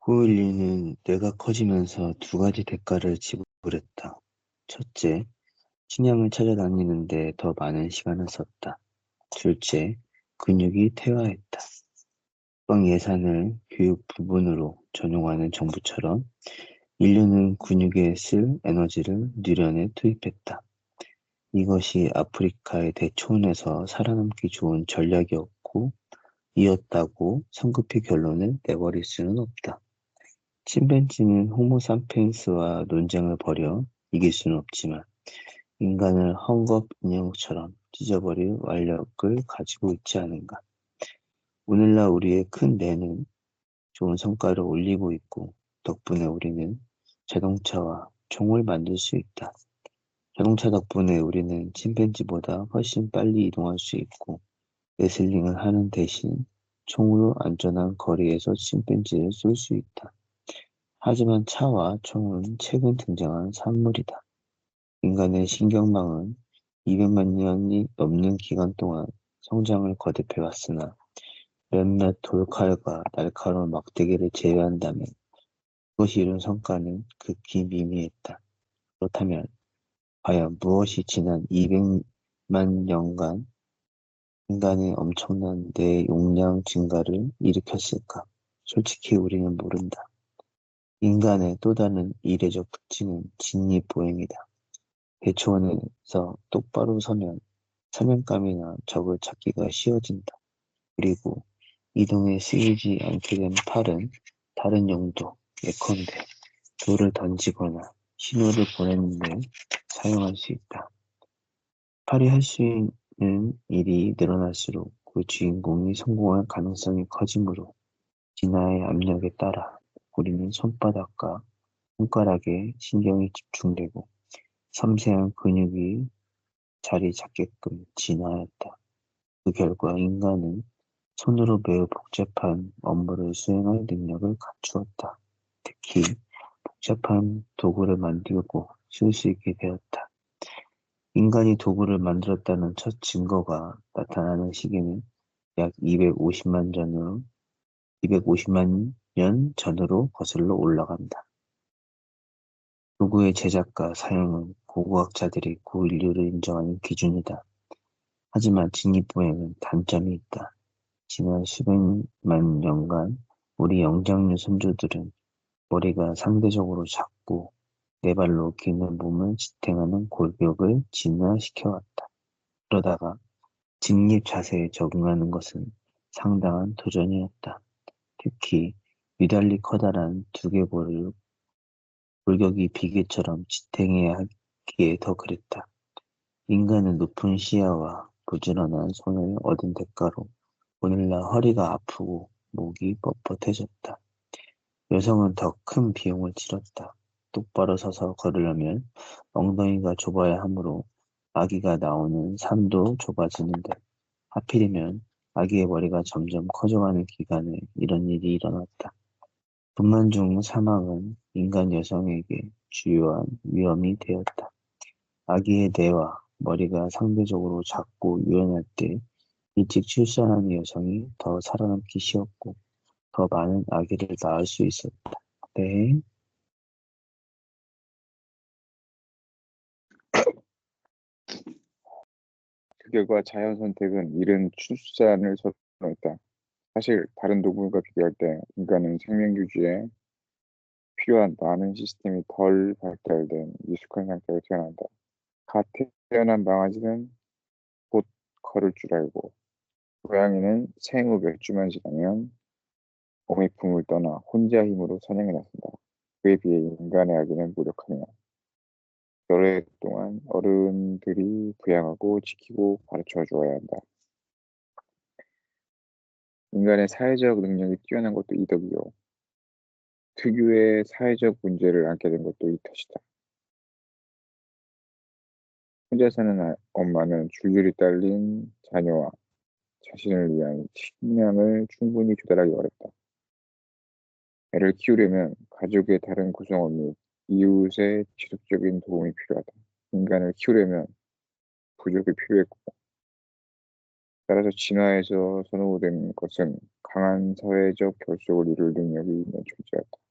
호일리는 뇌가 커지면서 두 가지 대가를 지불했다. 첫째, 식량을 찾아다니는데 더 많은 시간을 썼다. 둘째, 근육이 퇴화했다. 국방 예산을 교육 부분으로 전용하는 정부처럼 인류는 근육에 쓸 에너지를 뉴런에 투입했다. 이것이 아프리카의 대초원에서 살아남기 좋은 전략이었고 이었다고 성급히 결론을 내버릴 수는 없다. 침팬지는 호모사피엔스와 논쟁을 벌여 이길 수는 없지만 인간을 헝겊 인형처럼 찢어버릴 완력을 가지고 있지 않은가. 오늘날 우리의 큰 뇌는 좋은 성과를 올리고 있고 덕분에 우리는 자동차와 총을 만들 수 있다. 자동차 덕분에 우리는 침팬지보다 훨씬 빨리 이동할 수 있고 레슬링을 하는 대신 총으로 안전한 거리에서 침팬지를 쏠 수 있다. 하지만 차와 총은 최근 등장한 산물이다. 인간의 신경망은 200만 년이 넘는 기간 동안 성장을 거듭해왔으나 몇몇 돌칼과 날카로운 막대기를 제외한다면 그것이 이룬 성과는 극히 미미했다. 그렇다면 과연 무엇이 지난 200만 년간 인간의 엄청난 뇌 용량 증가를 일으켰을까? 솔직히 우리는 모른다. 인간의 또 다른 이례적 특징은 직립보행이다. 대초원에서 똑바로 서면 사냥감이나 적을 찾기가 쉬워진다. 그리고 이동에 쓰이지 않게 된 팔은 다른 용도, 예컨대 돌을 던지거나 신호를 보내는 데 사용할 수 있다. 팔이 할 수 있는 일이 늘어날수록 그 주인공이 성공할 가능성이 커지므로 진화의 압력에 따라 우리는 손바닥과 손가락에 신경이 집중되고 섬세한 근육이 자리 잡게끔 진화하였다. 그 결과 인간은 손으로 매우 복잡한 업무를 수행할 능력을 갖추었다. 특히 복잡한 도구를 만들고 쓸 수 있게 되었다. 인간이 도구를 만들었다는 첫 증거가 나타나는 시기는 약 250만 년 전으로 거슬러 올라간다. 도구의 제작과 사용은 고고학자들이 고인류를 인정하는 기준이다. 하지만 직립보행은 단점이 있다. 지난 수백만 년간 우리 영장류 선조들은 머리가 상대적으로 작고 네 발로 기는 몸을 지탱하는 골격을 진화시켜왔다. 그러다가 직립 자세에 적응하는 것은 상당한 도전이었다. 특히 유달리 커다란 골격이 비계처럼 지탱해야 하기에 더 그랬다. 인간은 높은 시야와 부지런한 손을 얻은 대가로 오늘날 허리가 아프고 목이 뻣뻣해졌다. 여성은 더 큰 비용을 치렀다. 똑바로 서서 걸으려면 엉덩이가 좁아야 하므로 아기가 나오는 산도 좁아지는데 하필이면 아기의 머리가 점점 커져가는 기간에 이런 일이 일어났다. 분만 중 사망은 인간 여성에게 주요한 위험이 되었다. 아기의 뇌와 머리가 상대적으로 작고 유연할 때 일찍 출산하는 여성이 더 살아남기 쉬웠고 더 많은 아기를 낳을 수 있었다. 네. 그 결과 자연 선택은 이른 출산을 선호했다. 사실 다른 동물과 비교할 때 인간은 생명 유지에 필요한 많은 시스템이 덜 발달된 미숙한 상태로 태어난다. 갓 태어난 강아지는 곧 걸을 줄 알고 고양이는 생후 몇 주만 지나면 몸이 품을 떠나 혼자 힘으로 사냥에 나선다. 그에 비해 인간의 아기는 무력하며 여러 해 동안 어른들이 부양하고 지키고 가르쳐 주어야 한다. 인간의 사회적 능력이 뛰어난 것도 이 덕이요. 특유의 사회적 문제를 안게 된 것도 이 탓이다. 혼자 사는 엄마는 줄줄이 딸린 자녀와 자신을 위한 식량을 충분히 조달하기 어렵다. 애를 키우려면 가족의 다른 구성원 및 이웃의 지속적인 도움이 필요하다. 인간을 키우려면 부족이 필요했고, 따라서 진화에서 선호된 것은 강한 사회적 결속을 이룰 능력이 있는 존재였다.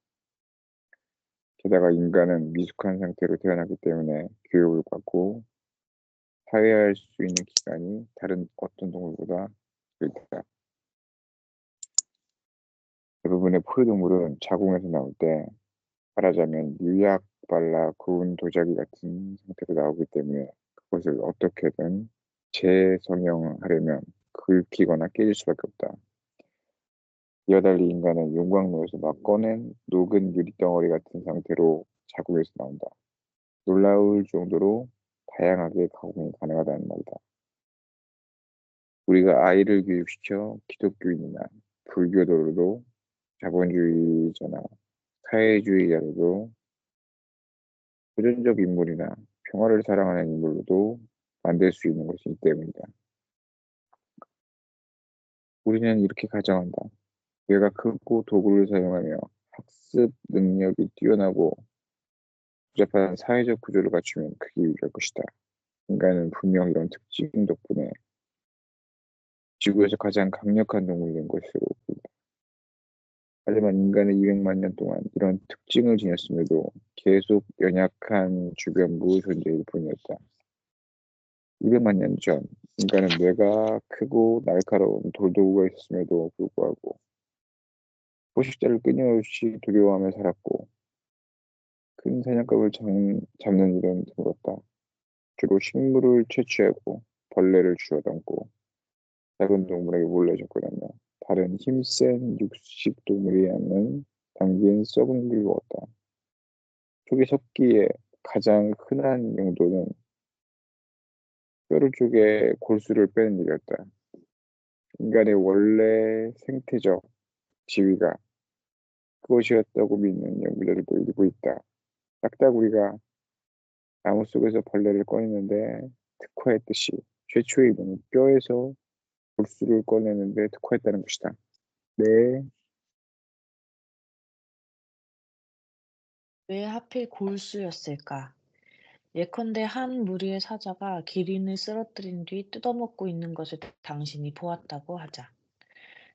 게다가 인간은 미숙한 상태로 태어나기 때문에 교육을 받고 사회화할 수 있는 기간이 다른 어떤 동물보다 길다. 대부분의 포유동물은 자궁에서 나올 때 말하자면 유약 발라 구운 도자기 같은 상태로 나오기 때문에 그것을 어떻게든 재성형하려면 긁히거나 깨질 수밖에 없다. 이와 달리 인간은 용광로에서 막 꺼낸 녹은 유리덩어리 같은 상태로 자궁에서 나온다. 놀라울 정도로 다양하게 가공이 가능하다는 말이다. 우리가 아이를 교육시켜 기독교인이나 불교도로도 자본주의자나 사회주의자로도 도전적 인물이나 평화를 사랑하는 인물로도 만들 수 있는 것이기 때문이다. 우리는 이렇게 가정한다. 뇌가 크고 도구를 사용하며 학습 능력이 뛰어나고 복잡한 사회적 구조를 갖추면 크게 유리할 것이다. 인간은 분명 이런 특징 덕분에 지구에서 가장 강력한 동물이 된 것으로 보인다. 하지만 인간은 200만 년 동안 이런 특징을 지녔음에도 계속 연약한 주변부 존재일 뿐이었다. 200만 년 전, 인간은 뇌가 크고 날카로운 돌도구가 있었음에도 불구하고 포식자를 끊임없이 두려워하며 살았고 큰 사냥감을 잡는 일은 드물었다. 주로 식물을 채취하고 벌레를 주워담고 작은 동물에게 몰래 접근하며 다른 힘센 육식 동물이라는 담긴 썩은 걸 먹었다. 초기 석기의 가장 흔한 용도는 뼈를 쪼개 골수를 빼는 일이었다. 인간의 원래 생태적 지위가 그것이었다고 믿는 연구자들도 일부 있다. 딱따구리가 나무 속에서 벌레를 꺼내는데 특화했듯이 최초의 이동은 뼈에서 골수를 꺼내는데 특화했다는 것이다. 네, 왜 하필 골수였을까? 예컨대 한 무리의 사자가 기린을 쓰러뜨린 뒤 뜯어먹고 있는 것을 당신이 보았다고 하자.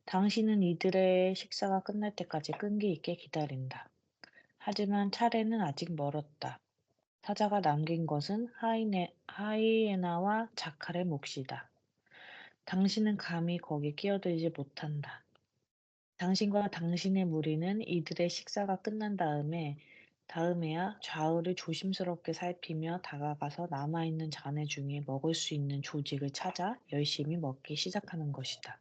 당신은 이들의 식사가 끝날 때까지 끈기 있게 기다린다. 하지만 차례는 아직 멀었다. 사자가 남긴 것은 하이에나와 자칼의 몫이다. 당신은 감히 거기 끼어들지 못한다. 당신과 당신의 무리는 이들의 식사가 끝난 다음에야 좌우를 조심스럽게 살피며 다가가서 남아있는 잔해 중에 먹을 수 있는 조직을 찾아 열심히 먹기 시작하는 것이다.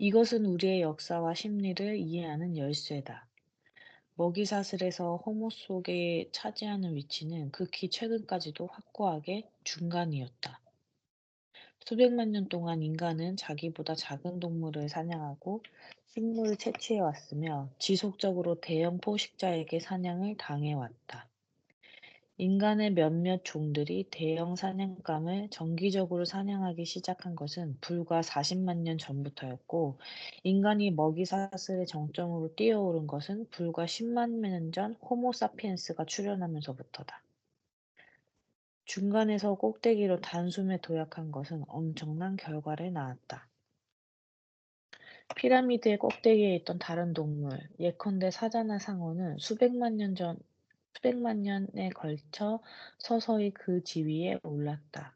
이것은 우리의 역사와 심리를 이해하는 열쇠다. 먹이사슬에서 호모 속에 차지하는 위치는 극히 최근까지도 확고하게 중간이었다. 수백만 년 동안 인간은 자기보다 작은 동물을 사냥하고 식물을 채취해 왔으며 지속적으로 대형 포식자에게 사냥을 당해왔다. 인간의 몇몇 종들이 대형 사냥감을 정기적으로 사냥하기 시작한 것은 불과 40만 년 전부터였고, 인간이 먹이사슬의 정점으로 뛰어오른 것은 불과 10만 년 전 호모사피엔스가 출현하면서부터다. 중간에서 꼭대기로 단숨에 도약한 것은 엄청난 결과를 낳았다. 피라미드의 꼭대기에 있던 다른 동물, 예컨대 사자나 상어는 수백만 년에 걸쳐 서서히 그 지위에 올랐다.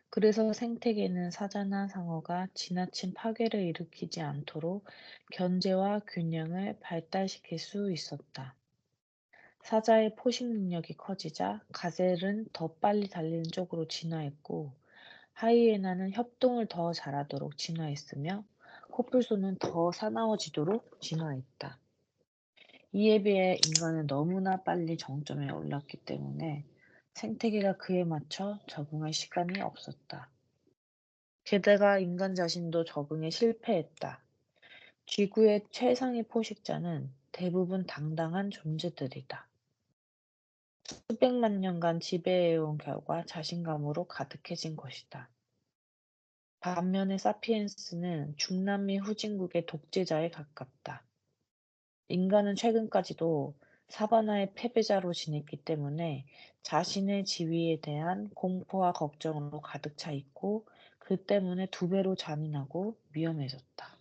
그래서 생태계는 사자나 상어가 지나친 파괴를 일으키지 않도록 견제와 균형을 발달시킬 수 있었다. 사자의 포식 능력이 커지자 가젤은 더 빨리 달리는 쪽으로 진화했고, 하이에나는 협동을 더 잘하도록 진화했으며, 코뿔소는 더 사나워지도록 진화했다. 이에 비해 인간은 너무나 빨리 정점에 올랐기 때문에 생태계가 그에 맞춰 적응할 시간이 없었다. 게다가 인간 자신도 적응에 실패했다. 지구의 최상의 포식자는 대부분 당당한 존재들이다. 수백만 년간 지배해온 결과 자신감으로 가득해진 것이다. 반면에 사피엔스는 중남미 후진국의 독재자에 가깝다. 인간은 최근까지도 사바나의 패배자로 지냈기 때문에 자신의 지위에 대한 공포와 걱정으로 가득 차 있고 그 때문에 두 배로 잔인하고 위험해졌다.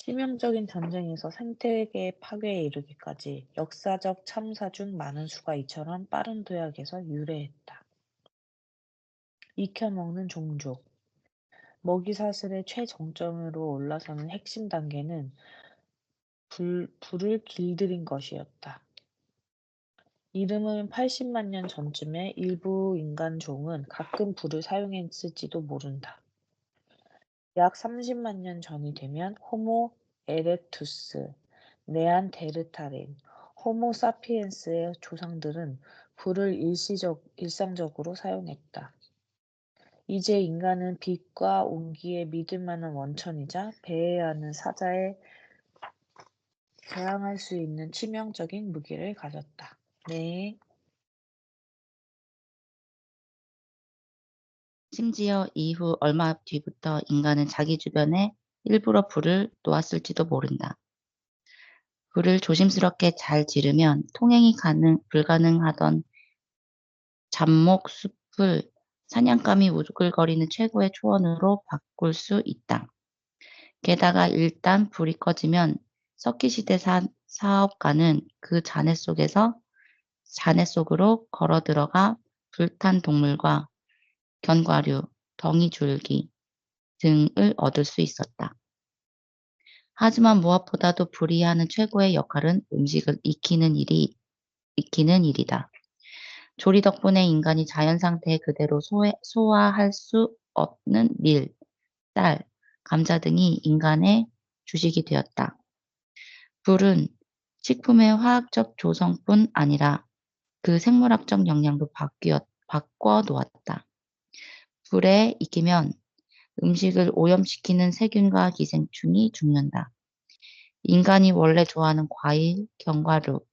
치명적인 전쟁에서 생태계 파괴에 이르기까지 역사적 참사 중 많은 수가 이처럼 빠른 도약에서 유래했다. 익혀먹는 종족. 먹이 사슬의 최정점으로 올라서는 핵심 단계는 불을 길들인 것이었다. 이름은 80만 년 전쯤에 일부 인간 종은 가끔 불을 사용했을지도 모른다. 약 30만 년 전이 되면 호모 에렉투스, 네안데르탈인, 호모 사피엔스의 조상들은 불을 일상적으로 사용했다. 이제 인간은 빛과 온기에 믿을 만한 원천이자 배회하는 사자에 대항할 수 있는 치명적인 무기를 가졌다. 네. 심지어 이후 얼마 뒤부터 인간은 자기 주변에 일부러 불을 놓았을지도 모른다. 불을 조심스럽게 잘 지르면 통행이 불가능하던 잡목 숲을 사냥감이 우글거리는 최고의 초원으로 바꿀 수 있다. 게다가 일단 불이 꺼지면 석기시대 사업가는 그 잔해 속으로 걸어 들어가 불탄 동물과 견과류, 덩이줄기 등을 얻을 수 있었다. 하지만 무엇보다도 불이 하는 최고의 역할은 음식을 익히는 일이다. 조리 덕분에 인간이 자연 상태에 그대로 소화할 수 없는 밀, 쌀, 감자 등이 인간의 주식이 되었다. 불은 식품의 화학적 조성뿐 아니라 그 생물학적 영양도 바꿔 놓았다. 불에 익히면 음식을 오염시키는 세균과 기생충이 죽는다. 인간이 원래 좋아하는 과일, 견과류,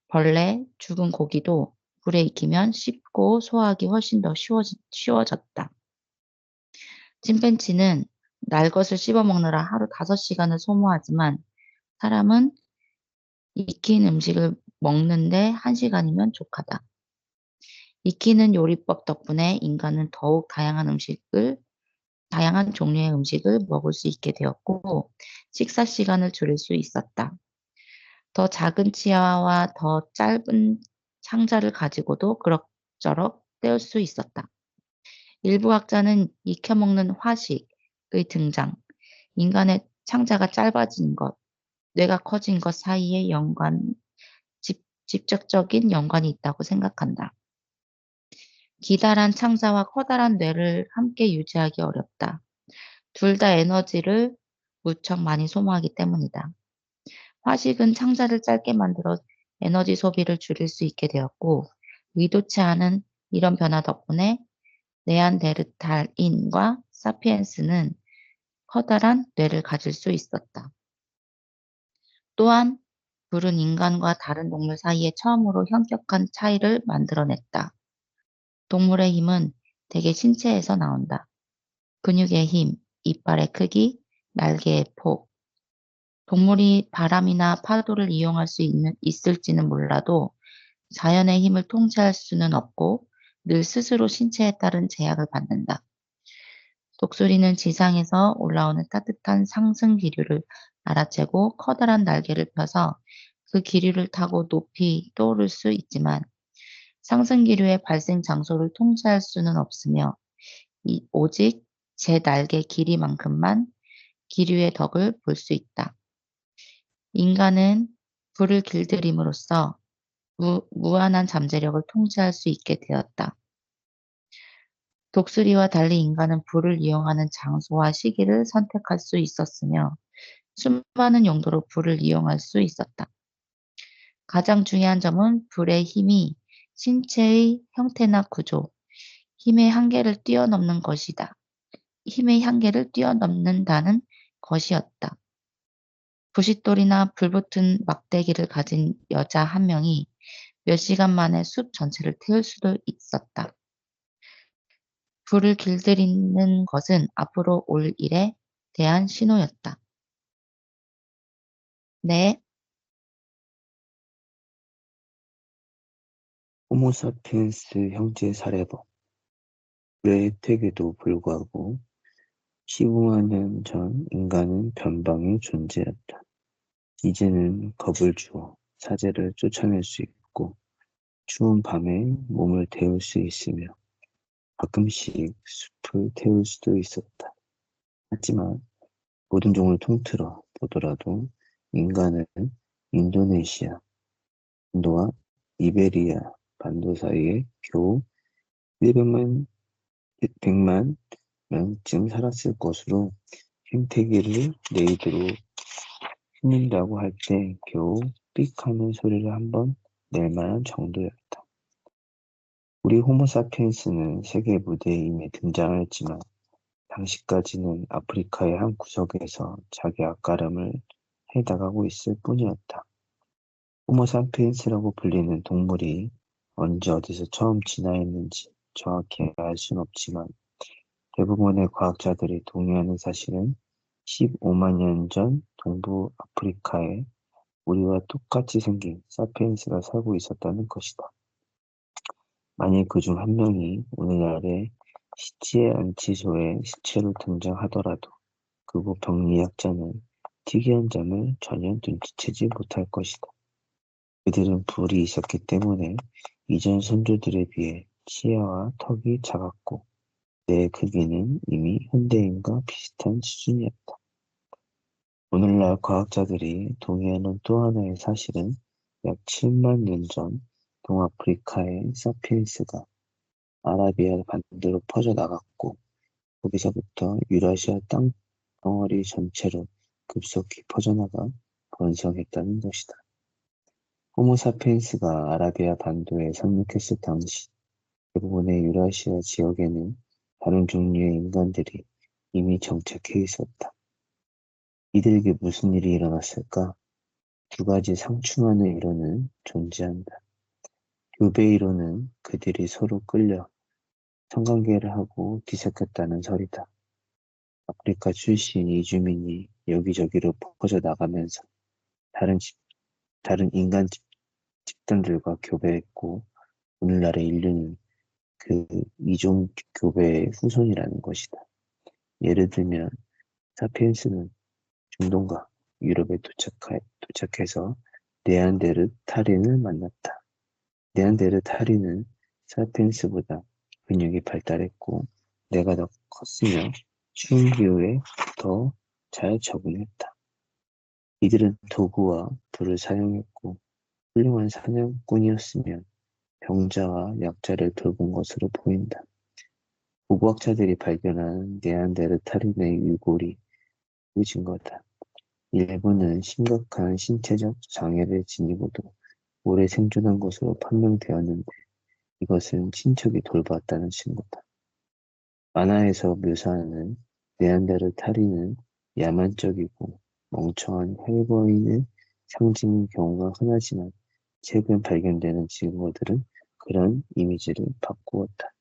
벌레, 죽은 고기도 불에 익히면 씹고 소화하기 훨씬 더 쉬워졌다. 침팬지는 날 것을 씹어먹느라 하루 5시간을 소모하지만 사람은 익힌 음식을 먹는데 1시간이면 족하다. 익히는 요리법 덕분에 인간은 더욱 다양한 종류의 음식을 먹을 수 있게 되었고 식사 시간을 줄일 수 있었다. 더 작은 치아와 더 짧은 창자를 가지고도 그럭저럭 때울 수 있었다. 일부 학자는 익혀먹는 화식의 등장, 인간의 창자가 짧아진 것, 뇌가 커진 것 사이에 직접적인 연관이 있다고 생각한다. 기다란 창자와 커다란 뇌를 함께 유지하기 어렵다. 둘 다 에너지를 무척 많이 소모하기 때문이다. 화식은 창자를 짧게 만들어 에너지 소비를 줄일 수 있게 되었고, 의도치 않은 이런 변화 덕분에 네안데르탈인과 사피엔스는 커다란 뇌를 가질 수 있었다. 또한 불은 인간과 다른 동물 사이에 처음으로 현격한 차이를 만들어냈다. 동물의 힘은 대개 신체에서 나온다. 근육의 힘, 이빨의 크기, 날개의 폭. 동물이 바람이나 파도를 이용할 수 있을지는 몰라도 자연의 힘을 통제할 수는 없고 늘 스스로 신체에 따른 제약을 받는다. 독수리는 지상에서 올라오는 따뜻한 상승 기류를 알아채고 커다란 날개를 펴서 그 기류를 타고 높이 떠오를 수 있지만 상승 기류의 발생 장소를 통제할 수는 없으며 오직 제 날개 길이만큼만 기류의 덕을 볼 수 있다. 인간은 불을 길들임으로써 무한한 잠재력을 통제할 수 있게 되었다. 독수리와 달리 인간은 불을 이용하는 장소와 시기를 선택할 수 있었으며 수많은 용도로 불을 이용할 수 있었다. 가장 중요한 점은 불의 힘이 신체의 형태나 구조, 힘의 한계를 뛰어넘는다는 것이었다. 부싯돌이나 불붙은 막대기를 가진 여자 한 명이 몇 시간 만에 숲 전체를 태울 수도 있었다. 불을 길들이는 것은 앞으로 올 일에 대한 신호였다. 네, 호모사피엔스 형제 살해범. 불의 혜택에도 불구하고 15만 년 전 인간은 변방의 존재였다. 이제는 겁을 주어 사제를 쫓아낼 수 있고 추운 밤에 몸을 데울 수 있으며 가끔씩 숲을 태울 수도 있었다. 하지만 모든 종을 통틀어 보더라도 인간은 인도네시아, 인도와 이베리아 반도 사이에 겨우 100만 명쯤 살았을 것으로 생태계를 레이드로 휘는다고 할 때 겨우 삑 하는 소리를 한번 낼 만한 정도였다. 우리 호모사피엔스는 세계 무대에 이미 등장했지만 당시까지는 아프리카의 한 구석에서 자기 앞가름을 해나가고 있을 뿐이었다. 호모사피엔스라고 불리는 동물이 언제 어디서 처음 진화했는지 정확히 알 수는 없지만 대부분의 과학자들이 동의하는 사실은 15만 년 전 동부 아프리카에 우리와 똑같이 생긴 사피엔스가 살고 있었다는 것이다. 만일 그중 한 명이 오늘날의 시치에 안치소의 시체로 등장하더라도 그곳 병리학자는 특이한 점을 전혀 눈치채지 못할 것이다. 그들은 불이 있었기 때문에 이전 선조들에 비해 치아와 턱이 작았고 뇌의 크기는 이미 현대인과 비슷한 수준이었다. 오늘날 과학자들이 동의하는 또 하나의 사실은 약 7만 년 전 동아프리카의 사피엔스가 아라비아 반도로 퍼져나갔고 거기서부터 유라시아 땅덩어리 전체로 급속히 퍼져나가 번성했다는 것이다. 호모사피엔스가 아라비아 반도에 상륙했을 당시 대부분의 유라시아 지역에는 다른 종류의 인간들이 이미 정착해 있었다. 이들에게 무슨 일이 일어났을까? 두 가지 상충하는 이론은 존재한다. 교배 이론은 그들이 서로 끌려 성관계를 하고 뒤섞였다는 설이다. 아프리카 출신 이주민이 여기저기로 퍼져나가면서 다른 인간 집단들과 교배했고 오늘날의 인류는 그 이종 교배의 후손이라는 것이다. 예를 들면 사피엔스는 중동과 유럽에 도착해서 네안데르탈인을 만났다. 네안데르탈인은 사피엔스보다 근육이 발달했고 뇌가 더 컸으며 추운 기후에 더 잘 적응했다. 이들은 도구와 불을 사용했고 훌륭한 사냥꾼이었으며 병자와 약자를 돌본 것으로 보인다. 고고학자들이 발견한 네안데르탈인의 유골이 그 증거다. 일부는 심각한 신체적 장애를 지니고도 오래 생존한 것으로 판명되었는데 이것은 친척이 돌봤다는 증거다. 만화에서 묘사하는 네안데르탈인은 야만적이고 멍청한 헬거인의 상징인 경우가 흔하지만 최근 발견되는 증거들은 그런 이미지를 바꾸었다.